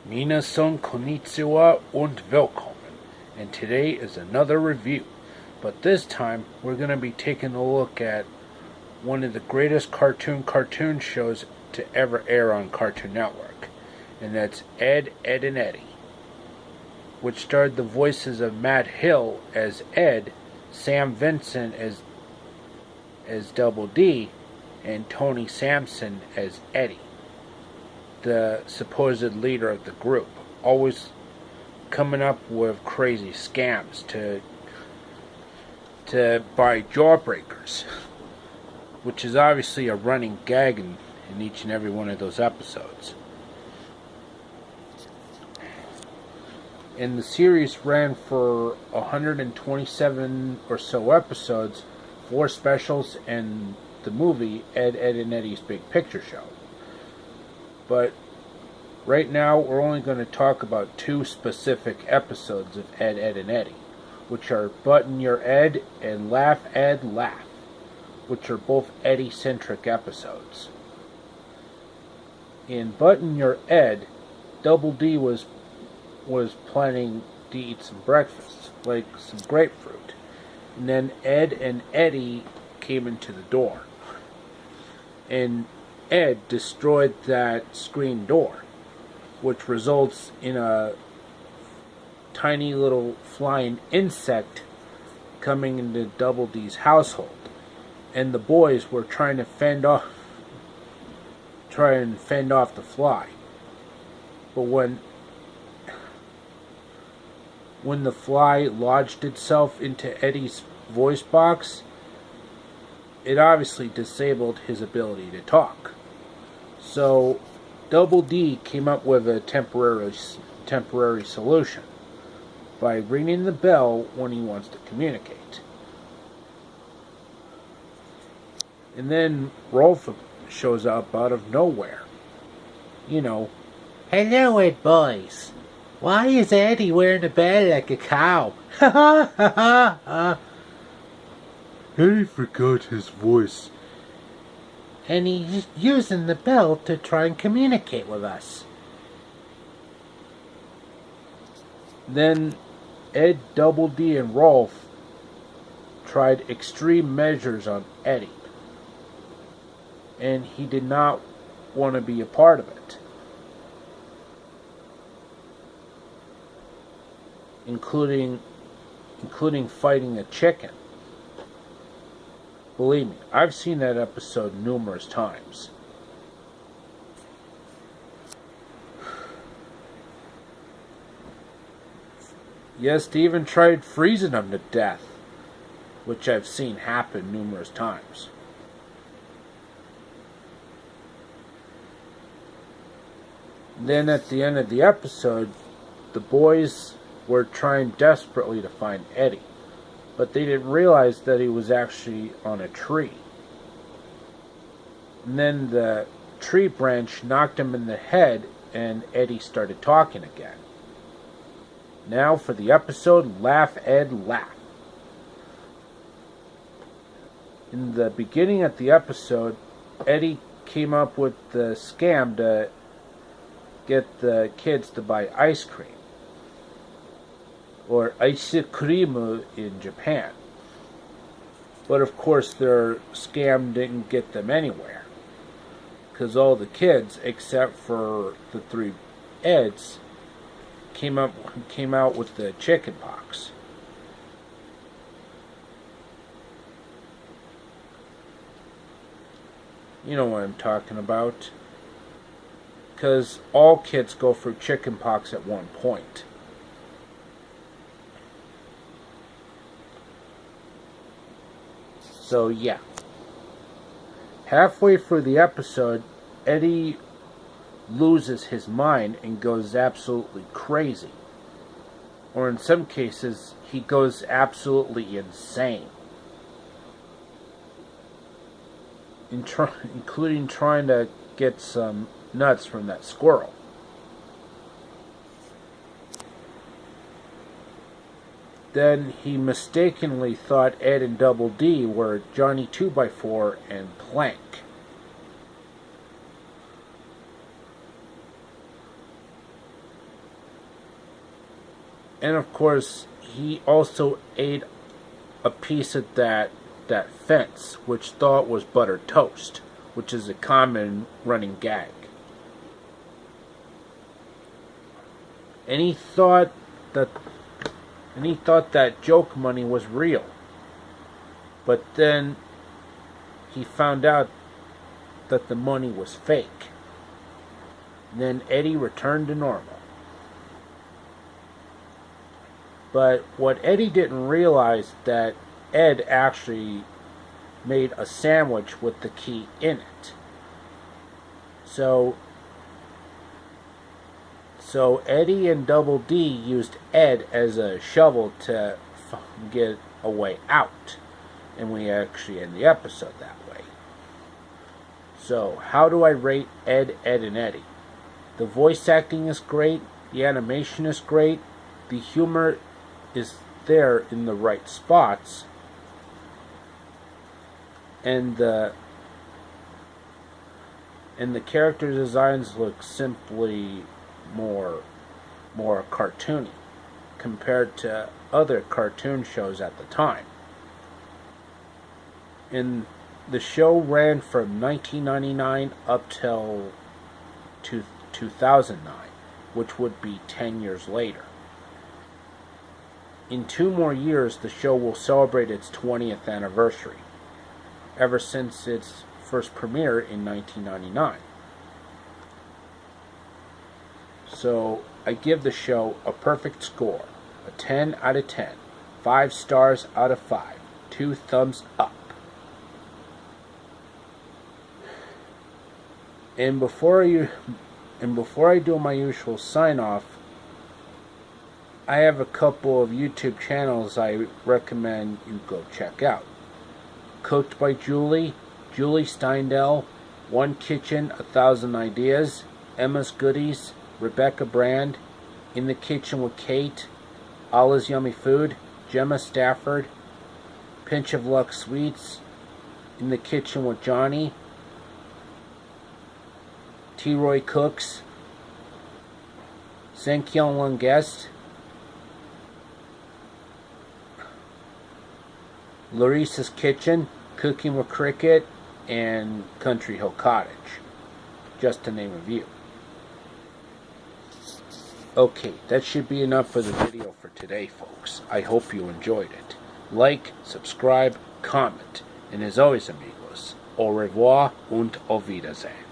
Minasan konnichiwa und willkommen. And today is another review. But this time, we're going to be taking a look at one of the greatest cartoon shows to ever air on Cartoon Network. And that's Ed, Edd and Eddy, which starred the voices of Matt Hill as Ed, Sam Vincent as Double D, and Tony Sampson as Eddy, the supposed leader of the group, always coming up with crazy scams to buy jawbreakers, which is obviously a running gag in each and every one of those episodes. And the series ran for 127 or so episodes, 4 specials, and the movie Ed, Edd and Eddy's Big Picture Show. But right now we're only going to talk about 2 specific episodes of Ed, Edd and Eddy, which are Button Your Ed and Laugh Ed Laugh, which are both Eddy-centric episodes. In Button Your Ed, Double D was planning to eat some breakfast, like some grapefruit. And then Ed and Eddy came into the door. And Ed destroyed that screen door, which results in a tiny little flying insect coming into Double D's household. And the boys were trying to fend off the fly. But when the fly lodged itself into Eddy's voice box, it obviously disabled his ability to talk. So Double D came up with a temporary solution by ringing the bell when he wants to communicate. And then Rolf shows up out of nowhere. Hello, Ed boys. Why is Eddy wearing a bell like a cow? Ha ha ha ha ha. Eddy forgot his voice. And he's using the bell to try and communicate with us. Then Ed, Double D, and Rolf tried extreme measures on Eddy. And he did not want to be a part of it. Including fighting a chicken. Believe me, I've seen that episode numerous times. Yes, they even tried freezing him to death, which I've seen happen numerous times. Then at the end of the episode, the boys were trying desperately to find Eddy, but they didn't realize that he was actually on a tree. And then the tree branch knocked him in the head, and Eddy started talking again. Now for the episode Laugh Ed Laugh. In the beginning of the episode, Eddy came up with the scam to get the kids to buy ice cream, or ice cream in Japan. But of course their scam didn't get them anywhere, because all the kids, except for the 3 Eds, came out with the chicken pox. You know what I'm talking about. Because all kids go through chicken pox at one point. So yeah. Halfway through the episode, Eddy loses his mind and goes absolutely crazy. Or in some cases, he goes absolutely insane. Including trying to get some nuts from that squirrel. Then he mistakenly thought Ed and Double D were Johnny 2x4 and Plank. And of course, he also ate a piece of that fence, which thought was buttered toast, which is a common running gag. And he thought that joke money was real. But then he found out that the money was fake. And then Eddy returned to normal. But what Eddy didn't realize that Ed actually made a sandwich with the key in it. So Eddy and Double D used Ed as a shovel to get a way out. And we actually end the episode that way. So, how do I rate Ed, Edd, and Eddy? The voice acting is great. The animation is great. The humor is there in the right spots. And the character designs look simply more cartoony compared to other cartoon shows at the time. And the show ran from 1999 up till 2009, which would be 10 years later. In 2 more years, the show will celebrate its 20th anniversary, ever since its first premiere in 1999. So, I give the show a perfect score, a 10 out of 10, 5 stars out of 5, 2 thumbs up. And before I do my usual sign off, I have a couple of YouTube channels I recommend you go check out. Cooked by Julie, Julie Steindel, One Kitchen, 1,000 Ideas, Emma's Goodies, Rebecca Brand, In the Kitchen with Kate, Allah's Yummy Food, Gemma Stafford, Pinch of Luck Sweets, In the Kitchen with Johnny, T-Roy Cooks, Sankyong One Guest, Larissa's Kitchen, Cooking with Cricket, and Country Hill Cottage, just to name a few. Okay, that should be enough for the video for today, folks. I hope you enjoyed it. Like, subscribe, comment, and as always, amigos, au revoir und auf Wiedersehen.